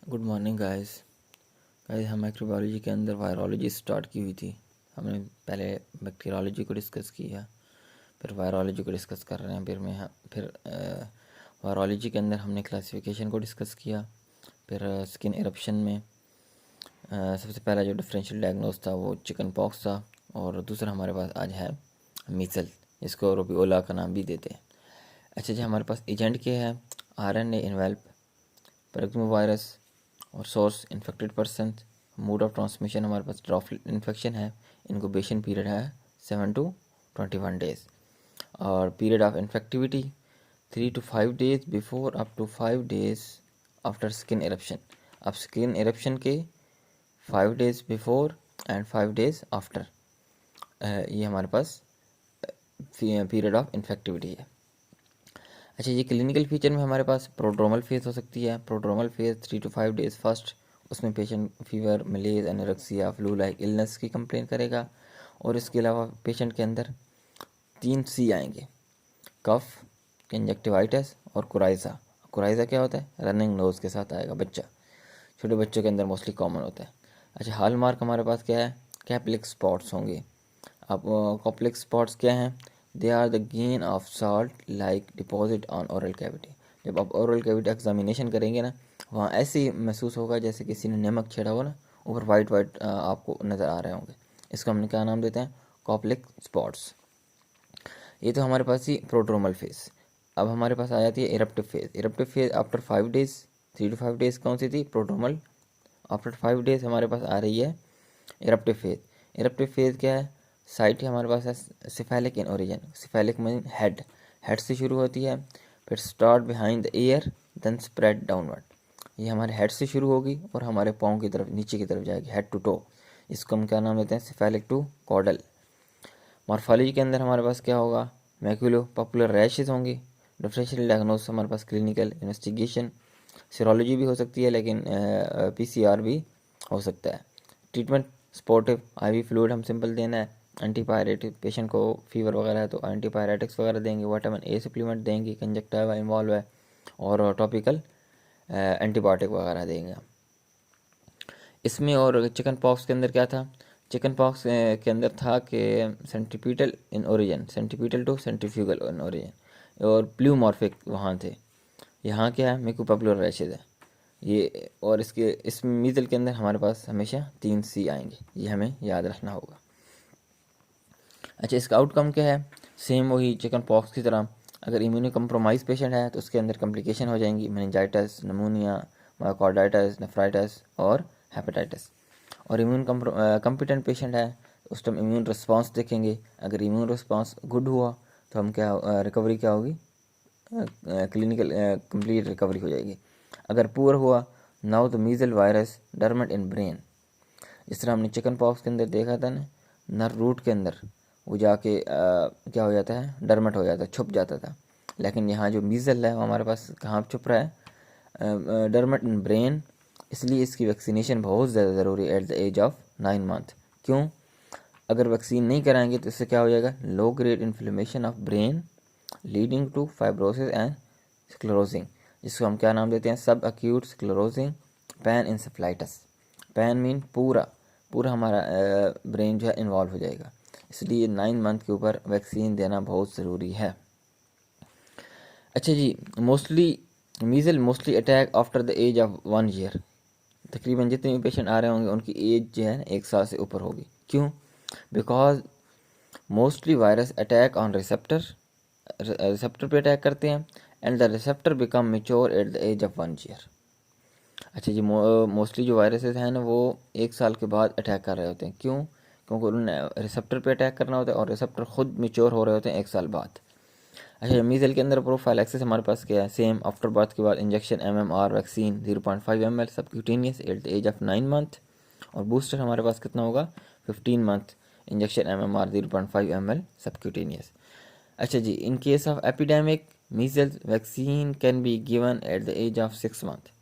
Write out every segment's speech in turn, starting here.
Good morning guys. हम microbiology के अंदर वायरोलॉजी स्टार्ट की हुई थी। हमने पहले बैक्टीरियोलॉजी को डिस्कस किया, फिर वायरोलॉजी को डिस्कस कर रहे हैं। फिर वायरोलॉजी के अंदर हमने क्लासिफिकेशन को डिस्कस किया। फिर स्किन एरप्शन में सबसे पहला जो डिफरेंशियल डायग्नोस था वो चिकन पॉक्स था, और दूसरा हमारे पास आज है मीसल, इसको रोबियोला का नाम भी देते हैं। अच्छा जी, हमारे पास एजेंट क्या है? RNA इन्वेल्प, पैराग्मो वायरस और source infected person. Mode of transmission हमारे पास ड्रॉपलेट इन्फेक्शन है। इनक्यूबेशन पीरियड है 7 to 21 डेज, और period of infectivity 3 to 5 days before up to 5 days after skin eruption. अब स्किन एरप्शन के 5 days before and 5 days after, ये हमारे पास period of infectivity है। अच्छा, ये क्लिनिकल फीचर में हमारे पास प्रोड्रोमल फेज हो सकती है। Prodromal phase 3 to 5 days first, उसमें patient fever, मलेज, anorexia, flu like illness की कंप्लेन करेगा। और इसके अलावा पेशेंट के अंदर 3 C आएंगे: कफ, कंजक्टिवाइटिस और कोराइजा। कोराइजा क्या होता है? रनिंग नोज के साथ आएगा बच्चा, छोटे बच्चों के अंदर मोस्टली कॉमन होता है। अच्छा, हॉल मार्क हमारे पास क्या है? कैप्लिक स्पॉट्स होंगे। अब कॉप्लिक स्पॉट्स क्या हैं? They are the grain of salt like deposit on oral cavity. जब आप ओरल कैविटी एग्जामिनेशन करेंगे ना, वहाँ ऐसे ही महसूस होगा जैसे किसी ने नमक छेड़ा हो ना, ऊपर वाइट वाइट आपको नज़र आ रहे होंगे। इसको हमने क्या नाम देते हैं? Koplik spots. ये तो हमारे पास ही प्रोड्रोमल फेज। अब हमारे पास आ जाती है eruptive phase. Eruptive phase after 5 days, 3 to 5 days कौन सी थी? प्रोड्रोमल। आफ्टर 5 डेज हमारे पास आ रही है इरप्टिव फेज। इरप्टिव फेज क्या है? साइट है हमारे पास है cephalic in origin. Cephalic mean head, head से शुरू होती है, फिर start behind the ear, then spread downward. ये हमारे हेड से शुरू होगी और हमारे पाँव की तरफ, नीचे की तरफ जाएगी, हेड टू टो। इसको हम क्या नाम देते हैं? Cephalic to chordal. मॉर्फोलॉजी के अंदर हमारे पास क्या होगा? मैक्यूलो पॉपुलर रैशेज होंगे। डिफरेंशियल डायग्नोस हमारे पास क्लिनिकल इन्वेस्टिगेशन, सीरोलॉजी भी हो सकती है, लेकिन PCR भी हो सकता है। ट्रीटमेंट स्पोर्टिव, IV फ्लूइड हम सिंपल देना है। एंटीपायरेटिक, पेशेंट को फीवर वगैरह है तो एंटीपायरेटिक्स वगैरह देंगे, विटामिन A सप्लीमेंट देंगे, कंजक्टिवा इन्वॉल्व है, और टॉपिकल एंटीबायोटिक वगैरह देंगे। इसमें और चिकन पॉक्स के अंदर क्या था? चिकन पॉक्स के अंदर था कि centripetal in origin, centripetal to centrifugal in origin, और प्लूमॉर्फिक वहाँ थे। यहाँ क्या है? मिकोपैपुलर रैशेज है ये। और इस मीजल के अंदर हमारे पास हमेशा 3 C आएंगे, ये हमें याद रखना होगा। अच्छा, इसका आउटकम क्या है? सेम वही चिकन पॉक्स की तरह। अगर इम्यूनो कम्प्रोमाइज पेशेंट है तो उसके अंदर कम्प्लिकेशन हो जाएंगी, मेनिंजाइटिस, नमूनिया, मायोकार्डाइटिस, नेफ्राइटिस और हेपेटाइटिस। और इम्यून कम्पिटेंट पेशेंट है तो उस टाइम इम्यून रिस्पॉन्स देखेंगे। अगर इम्यून रिस्पॉन्स गुड हुआ तो हम क्या, रिकवरी क्या होगी? क्लिनिकल कंप्लीट रिकवरी हो जाएगी। अगर पुअर हुआ, now the measle virus dormant in brain. जिस तरह हमने चिकन पॉक्स के अंदर देखा था ना, नर रूट के अंदर वो जाके क्या हो जाता है? डरमेट हो जाता है, छुप जाता था। लेकिन यहाँ जो मीजल है वो हमारे पास कहाँ छुप रहा है? Dormant in brain. इसलिए इसकी वैक्सीनेशन बहुत ज़्यादा ज़रूरी है at the age of 9 month. क्यों? अगर वैक्सीन नहीं कराएंगे तो इससे क्या हो जाएगा? Low grade inflammation of brain leading to fibrosis and sclerosing, जिसको हम क्या नाम देते हैं? Subacute sclerosing panencephalitis. Pan mean पूरा पूरा हमारा ब्रेन जो है इन्वॉल्व हो जाएगा। इसलिए 9 मंथ के ऊपर वैक्सीन देना बहुत ज़रूरी है। अच्छा जी, measle mostly attack after the age of 1 year. तकरीबन जितने भी पेशेंट आ रहे होंगे उनकी एज जो है 1 साल से ऊपर होगी। क्यों? Because mostly virus attack on receptor पे अटैक करते हैं, and the receptor become mature at the age of 1 year. अच्छा जी, मोस्टली जो वायरसेस हैं ना वो 1 साल के बाद अटैक कर रहे होते हैं। क्यों? क्योंकि उन्होंने रिसेप्टर पे अटैक करना होता है और रिसेप्टर खुद मेच्योर हो रहे होते हैं 1 साल बाद। अच्छा, मीजल के अंदर प्रोफाइल एक्सेस हमारे पास क्या है? सेम, आफ्टर बर्थ के बाद injection MMR vaccine 0.5 ml subcutaneous at the age of 9 month, और बूस्टर हमारे पास कितना होगा? 15 month injection MMR 0.5 ml subcutaneous. अच्छा जी, in case of epidemic measles vaccine can be given at the age of 6 month.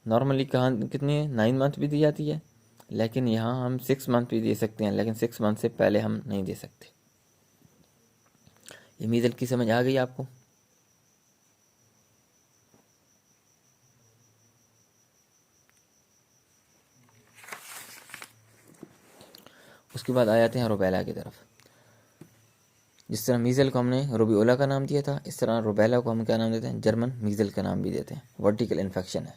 Normally कहाँ कितनी 9 month भी दी जाती है, लेकिन यहाँ हम 6 मंथ भी दे सकते हैं, लेकिन 6 मंथ से पहले हम नहीं दे सकते। ये मीजल की समझ आ गई आपको? उसके बाद आ जाते हैं रुबेला की तरफ। जिस तरह मीज़ल को हमने रूबियोला का नाम दिया था, इस तरह रुबेला को हम क्या नाम देते हैं, जर्मन मीज़ल का नाम भी देते हैं। वर्टिकल इन्फेक्शन है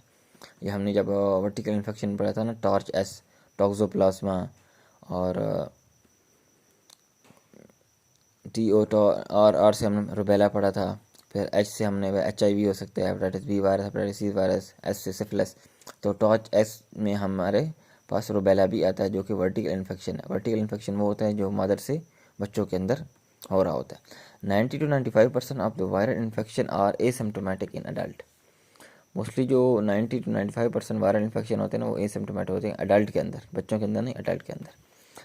ये। हमने जब वर्टिकल इन्फेक्शन पढ़ा था ना, टॉर्च एस, टॉक्सोप्लाज्मा, और TO से हमने रुबेला पढ़ा था। फिर H से हमने HIV हो सकता है, hepatitis B virus, hepatitis C virus, S से सिफिलिस। तो टॉर्च S में हमारे पास रुबेला भी आता है, जो कि वर्टिकल इन्फेक्शन है। वर्टिकल इन्फेक्शन वो होता है जो मदर से बच्चों के अंदर हो रहा होता है। 90 to 95% of the viral infection are asymptomatic in adult. Mostly जो 90 to 95% वायरल इन्फेक्शन होते हैं ना, वो एसिम्प्टोमेटिक होते हैं अडल्ट के अंदर, बच्चों के अंदर नहीं, अडल्ट के अंदर।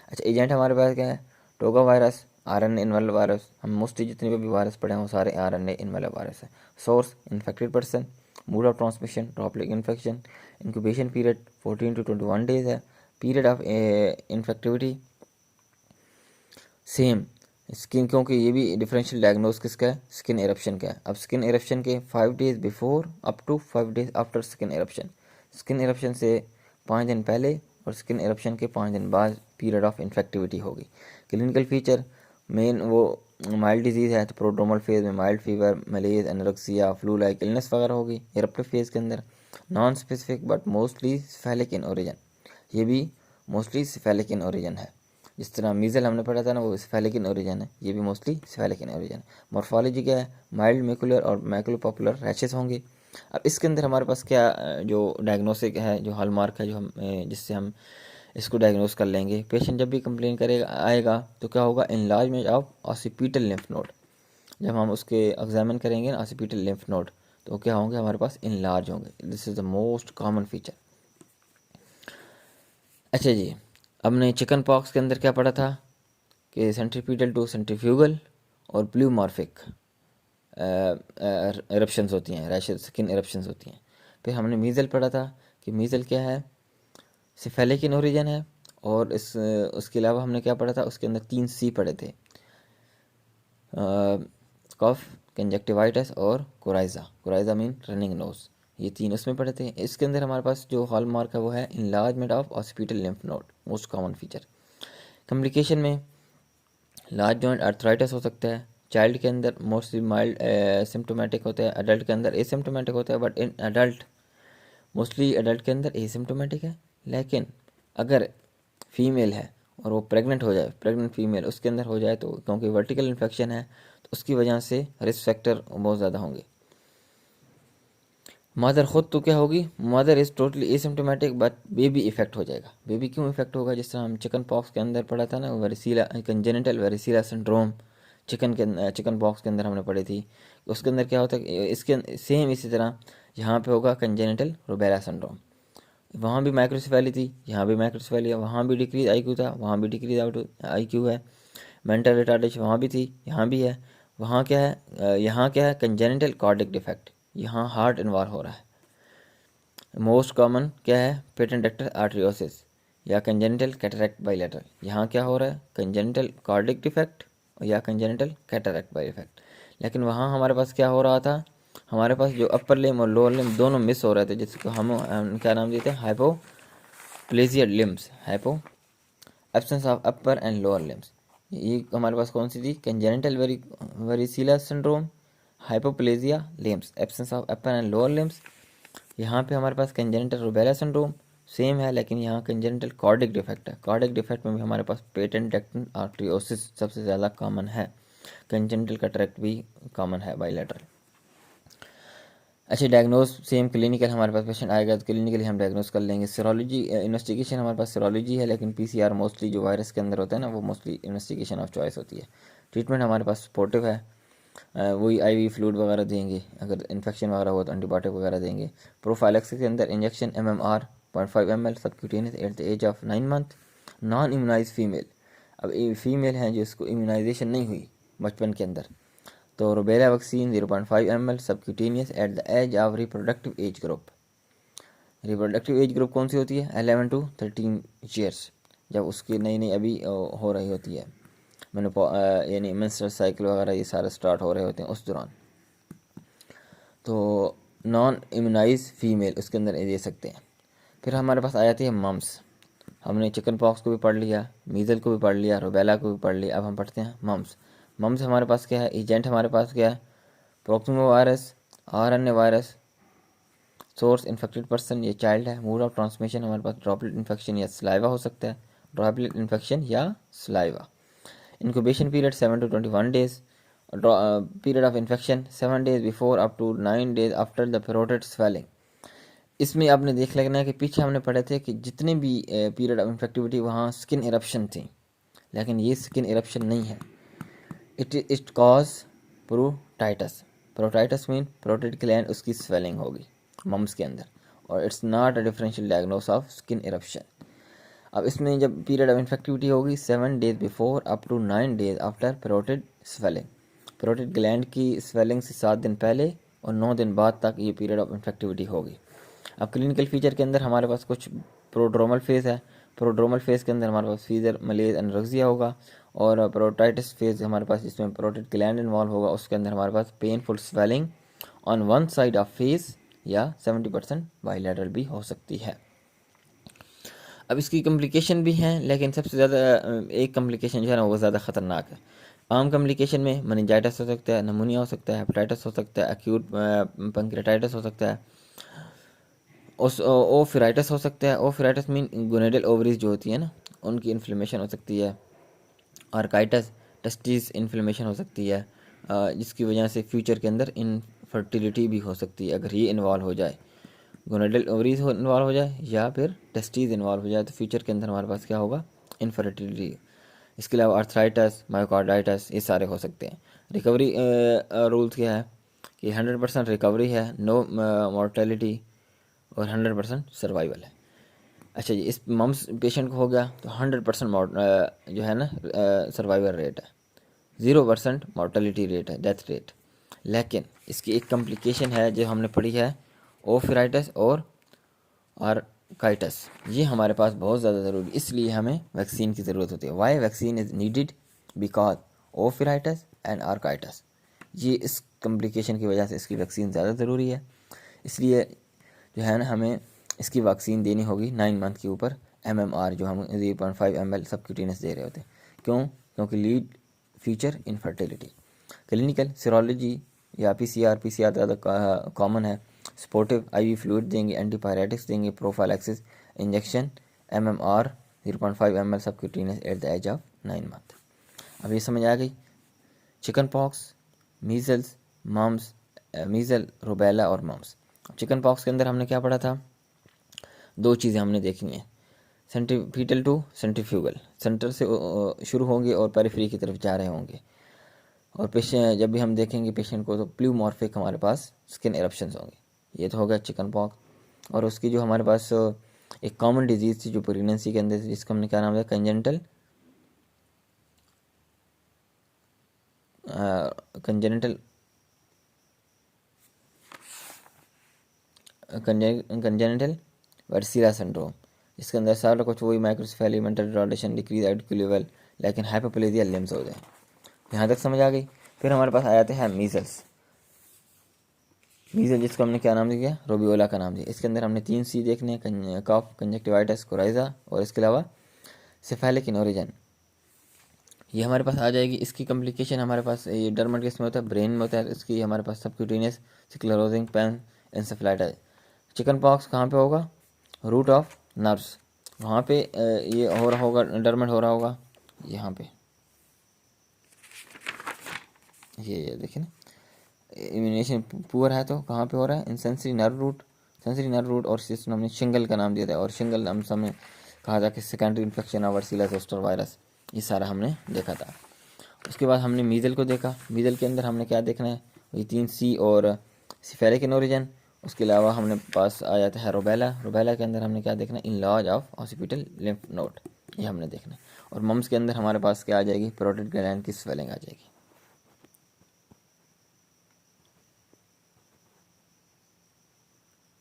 अच्छा, एजेंट हमारे पास क्या है, toga virus, RNA envelope virus. हम मोस्टली जितने भी वायरस पढ़े हैं वो सारे RNA इनवेलप वायरस है। Source infected person, mode of transmission droplet infection, incubation period 14 to 21 days है। Period of infectivity same skin, क्योंकि ये भी डिफरेंशियल डायग्नोस किसका है, स्किन एरप्शन का है। अब स्किन एरप्शन के 5 days before up to 5 days after skin eruption. Skin eruption से 5 दिन पहले और स्किन एरप्शन के 5 दिन बाद पीरियड ऑफ इन्फेक्टिविटी होगी। क्लिनिकल फीचर मेन वो माइल्ड डिजीज़ है तो प्रोड्रोमल फेज में mild fever, मलेज, anorexia, flu like illness वगैरह होगी। एरप्टिव फेज के अंदर non specific but mostly cephalic in origin, ये भी मोस्टली सिफेलिक इन ओरिजिन है। जिस तरह मीज़ल हमने पढ़ा था ना, वो सिफेलिक इन ओरिजिन है, ये भी मोस्टली सिफेलिक इन ओरिजिन है। मॉर्फोलॉजी क्या है, माइल्ड मैकुलर और मैकुलोपॉपुलर रैशेस होंगे। अब इसके अंदर हमारे पास क्या जो डायग्नोसिक है, जो हॉलमार्क है, जो हम जिससे हम इसको डायग्नोस कर लेंगे। पेशेंट जब भी कंप्लेन करेगा आएगा तो क्या होगा, enlargement of occipital lymph node. जब हम उसके एग्जामिन करेंगे ना ऑसिपिटल लिम्फ नोड, तो क्या होंगे, हमारे पास इनलार्ज होंगे। This is the most common feature. अच्छा जी, अब ने चिकन पॉक्स के अंदर क्या पढ़ा था कि सेंट्रीपिटल टू सेंट्रीफ्यूगल और प्लूमॉर्फिक एरप्शंस होती हैं, रैशेस, स्किन एरप्शंस होती हैं। फिर हमने मीज़ल पढ़ा था कि मीज़ल क्या है, सिफेलिक इन ओरिजिन है। और उसके अलावा हमने क्या पढ़ा था, उसके अंदर 3 C पढ़े थे, कफ, कंजक्टिवाइटिस और coryza. Coryza mean running nose, ये 3 उसमें पढ़े थे। इसके अंदर हमारे पास जो हॉलमार्क है वो है enlargement of occipital lymph node, most common feature. Complication में लार्ज जॉइंट आर्थराइटिस हो सकता है। चाइल्ड के अंदर मोस्टली माइल्ड सिम्टोमेटिक होता है, अडल्ट के अंदर एसिम्टोमेटिक होता है। But in adult mostly adult के अंदर एसिम्टोमेटिक है। लेकिन अगर फीमेल है और वो प्रेग्नेंट हो जाए, प्रेग्नेंट फीमेल उसके अंदर हो जाए, तो क्योंकि वर्टिकल इन्फेक्शन है तो उसकी वजह से रिस्क फैक्टर बहुत ज़्यादा होंगे। मदर खुद तो क्या होगी, mother is totally asymptomatic but baby effect हो जाएगा। बेबी क्यों इफेक्ट होगा, जिस तरह हम चिकन पॉक्स के अंदर पढ़ा था ना, वेरिसीला congenital varicella syndrome, chicken pox के अंदर हमने पढ़ी थी। उसके अंदर क्या होता है, इसके सेम इसी तरह यहाँ पे होगा कंजेनिटल रूबेला सिंड्रोम। वहाँ भी माइक्रोसेफेली थी, यहाँ भी माइक्रोसेफेली है। वहाँ भी डिक्रीज IQ था, वहाँ भी डिक्रीज IQ है। मेंटल रिटार्डेशन वहाँ भी थी, यहाँ भी है। वहाँ क्या है, यहाँ क्या है, कंजेनिटल कार्डिक डिफेक्ट, यहाँ हार्ट इन्वॉल्व हो रहा है। मोस्ट कॉमन क्या है, पेटेंट डक्टल आर्ट्रियोसिस या कंजेनिटल कैटरैक्ट बाइलेटरल। यहाँ क्या हो रहा है, कंजेनिटल कार्डिक डिफेक्ट या कंजेनिटल कैटरैक्ट बाइलेटरल। लेकिन वहाँ हमारे पास क्या हो रहा था, हमारे पास जो अपर लिम और लोअर लिम दोनों मिस हो रहे थे, जिसको हम क्या नाम देते हैं, hypoplasia limbs, hypo absence of upper and lower limbs. ये हमारे पास कौन सी थी, congenital varicella syndrome, hypoplasia limbs, absence of upper and lower limbs. यहाँ पे हमारे पास कंजेनिटल रूबेला सिंड्रोम सेम है, लेकिन यहाँ कंजेनिटल कार्डिक डिफेक्ट है। कार्डिक डिफेक्ट में भी हमारे पास पेटेंट डक्टल आर्ट्रियोसिस सबसे ज़्यादा कॉमन है। कंजेनिटल कैटरैक्ट भी कॉमन है बाइलेटरल। अच्छा, डायग्नोज सेम क्लिनिकल हमारे पास पेशेंट आएगा तो क्लिनिकली हम डायग्नोज कर लेंगे। सीरोलॉजी इन्वेस्टिगेशन हमारे पास सीरोलॉजी है, लेकिन PCR मोस्टली जो वायरस के अंदर होता है ना, वो मोस्टली इन्वेस्टिगेशन ऑफ चॉइस होती है। ट्रीटमेंट हमारे पास सपोर्टिव है, वही IV फ्लूइड वगैरह देंगे, अगर इन्फेक्शन वगैरह हो तो एंटीबायोटिक वगैरह देंगे। प्रोफाइलैक्सिस के अंदर injection MMR 0.5 ml subcutaneous at the age of 9 month. Non immunise female, अब फीमेल हैं जिसको इम्यूनाइजेशन नहीं हुई बचपन के अंदर, तो rubella vaccine 0.5 ml subcutaneous at the age of reproductive age group. Reproductive age group कौन सी होती है, 11 to 13 ईयर्स, जब उसकी नई नई अभी हो रही होती है, मैंने यानी मेंस्ट्रुअल साइकिल वगैरह ये सारे स्टार्ट हो रहे होते हैं उस दौरान। तो नॉन इम्यूनाइज फीमेल उसके अंदर दे सकते हैं। फिर हमारे पास आ जाती है मम्स। हमने चिकन पॉक्स को भी पढ़ लिया, मीज़ल को भी पढ़ लिया, रूबेला को भी पढ़ लिया। अब हम पढ़ते हैं मम्स। मम्स हमारे पास क्या है, एजेंट हमारे पास क्या है, proxima virus, RNA virus, source infected person, ये चाइल्ड है। मोड ऑफ ट्रांसमिशन हमारे पास ड्रॉपलेट इन्फेक्शन या स्लाइवा हो सकता है, ड्रॉपलेट इन्फेक्शन या saliva. Incubation period 7 to 21 days, period of infection 7 days before up to 9 days after the parotid swelling. इसमें आपने देख लेना है कि पीछे हमने पढ़े थे कि जितने भी पीरियड ऑफ इन्फेक्टिविटी वहाँ स्किन इरप्शन थी, लेकिन ये स्किन इरप्शन नहीं है। It cause parotitis. Parotitis mean parotid gland उसकी स्वेलिंग होगी मम्स के अंदर, और it's not a differential diagnosis of skin eruption. अब इसमें जब पीरियड ऑफ इन्फेक्टिविटी होगी 7 days before up to 9 days after parotid swelling. Parotid gland की स्वेलिंग से 7 दिन पहले और 9 दिन बाद तक ये पीरियड ऑफ इन्फेक्टिविटी होगी। अब क्लिनिकल फीचर के अंदर हमारे पास कुछ प्रोड्रोमल फेज़ है। प्रोड्रोमल फेज़ के अंदर हमारे पास फीवर, मलेज, एनोरेक्सिया होगा, और प्रोटाइटिस फेज़ हमारे पास जिसमें प्रोटेड ग्लैंड इन्वॉल्व होगा, उसके अंदर हमारे पास painful swelling on one side of face या 70% बाइलेटरल भी हो सकती है। अब इसकी कम्प्लिकेशन भी हैं, लेकिन सबसे ज़्यादा एक कम्प्लिकेशन जो है ना वो ज़्यादा ख़तरनाक है। आम कम्प्लिकेशन में मेनिंजाइटिस हो सकता है, नमूनिया हो सकता है, हेपेटाइटिस हो सकता है, एक्यूट पैंक्रेटाइटिस हो सकता है, ओफिराइटिस हो सकता है। ओफिराइटिस मीन गोनेडल ओवरीज जो होती है ना उनकी इन्फ्लेमेशन हो सकती है। आर्काइटिस टेस्टिस इन्फ्लेमेशन हो सकती है, जिसकी वजह से फ्यूचर के अंदर इनफर्टिलिटी भी हो सकती है। अगर ये इन्वॉल्व हो जाए, गोनेडल ओवरीज इन्वॉल्व हो जाए या फिर टेस्टिस इन्वॉल्व हो जाए, तो फ्यूचर के अंदर हमारे पास क्या होगा, इनफर्टिलिटी। इसके अलावा आर्थराइटिस, मायोकार्डाइटिस, ये सारे हो सकते हैं। रिकवरी रूल्स क्या है कि 100% रिकवरी है, नो मॉर्टेलिटी, और 100% सर्वाइवल है। अच्छा जी, इस मम्स पेशेंट को हो गया तो 100% जो है ना सर्वाइवल रेट है, 0% मॉर्टेलिटी रेट है, डेथ रेट। लेकिन इसकी एक कम्प्लिकेशन है जो हमने पढ़ी है, ओफिराइटिस और आर्काइटिस। ये हमारे पास बहुत ज़्यादा ज़रूरी, इसलिए हमें वैक्सीन की ज़रूरत होती है। Why vaccine is needed, because oophoritis and orchitis, ये इस कम्प्लिकेशन की वजह से इसकी वैक्सीन ज़्यादा ज़रूरी है। इसलिए जो है ना हमें इसकी वैक्सीन देनी होगी 9 मंथ के ऊपर। MMR जो हम 0.5 ml सबक्यूटेनियस दे रहे होते हैं। क्यों? क्योंकि lead future infertility. Clinical serology या PCR ज़्यादा कॉमन है। सपोर्टिव IV फ्लूइड देंगे, एंटीपायरेटिक्स देंगे, prophylaxis injection MMR 0.5 ml subcutaneous at the age of 9 month. अब ये समझ आ गई। Chicken pox, measles, mumps, measle, rubella और मम्स। चिकन पॉक्स के अंदर हमने क्या पढ़ा था, 2 चीज़ें हमने देखी हैं, सेंट्रीफीटल टू सेंट्रीफ्यूगल, सेंटर से शुरू होंगे और पेरिफेरी की तरफ जा रहे होंगे। और पेशेंट जब भी हम देखेंगे पेशेंट को तो प्ल्यूमॉर्फिक हमारे पास स्किन एरप्शंस होंगे। ये तो हो गया चिकन पॉक्स। और उसकी जो हमारे पास एक कॉमन डिजीज़ थी जो प्रेगनेंसी के अंदर, जिसका हमने क्या नाम दिया, कंजेनिटल कंजेनिटल वर्सिला सिंड्रोम। इसके अंदर सारा कुछ वही microcephaly, mental retardation, decrease IQ level, लेकिन हाइपोप्लेजिया लिम्स हो जाए। यहाँ तक समझ आ गई। फिर हमारे पास आ जाते हैं मीजल्स। मीजल जिसको हमने क्या नाम दिया, रोबियोला का नाम दिया। इसके अंदर हमने 3 C देखने हैं, कफ, कंजक्टिवाइटिस, कोराइजा, और इसके अलावा सेफेलिक इन ओरिजिन। ये हमारे पास आ जाएगी। इसकी कम्प्लिकेशन हमारे पास ये डर्मेटाइटिस में होता है, ब्रेन में होता है। इसकी हमारे पास subcutaneous sclerosing pan encephalitis. Chicken pox कहाँ पे होगा, रूट ऑफ नर्व्स, वहाँ पे ये हो रहा होगा, डरमेट हो रहा होगा यहाँ पे, ये देखिए ना, इम्यूनेशन पुअर है तो कहाँ पे हो रहा है, in sensory nerve root. Sensory nerve root और सिस्टम हमने शिंगल का नाम दिया था, और शिंगल हम समय कहा था कि secondary infection of varicella zoster virus. ये सारा हमने देखा था। उसके बाद हमने मीजल को देखा। मीजल के अंदर हमने क्या देखना है, वही 3 C और सिफेरिक इन ओरिजिन। उसके अलावा हमने पास आ जाता है रूबेला। रूबेला के अंदर हमने क्या देखना है, in-laws of occipital lymph node, ये हमने देखना है। और मम्स के अंदर हमारे पास क्या आ जाएगी, प्रोटेड ग्लैंड की स्वेलिंग आ जाएगी।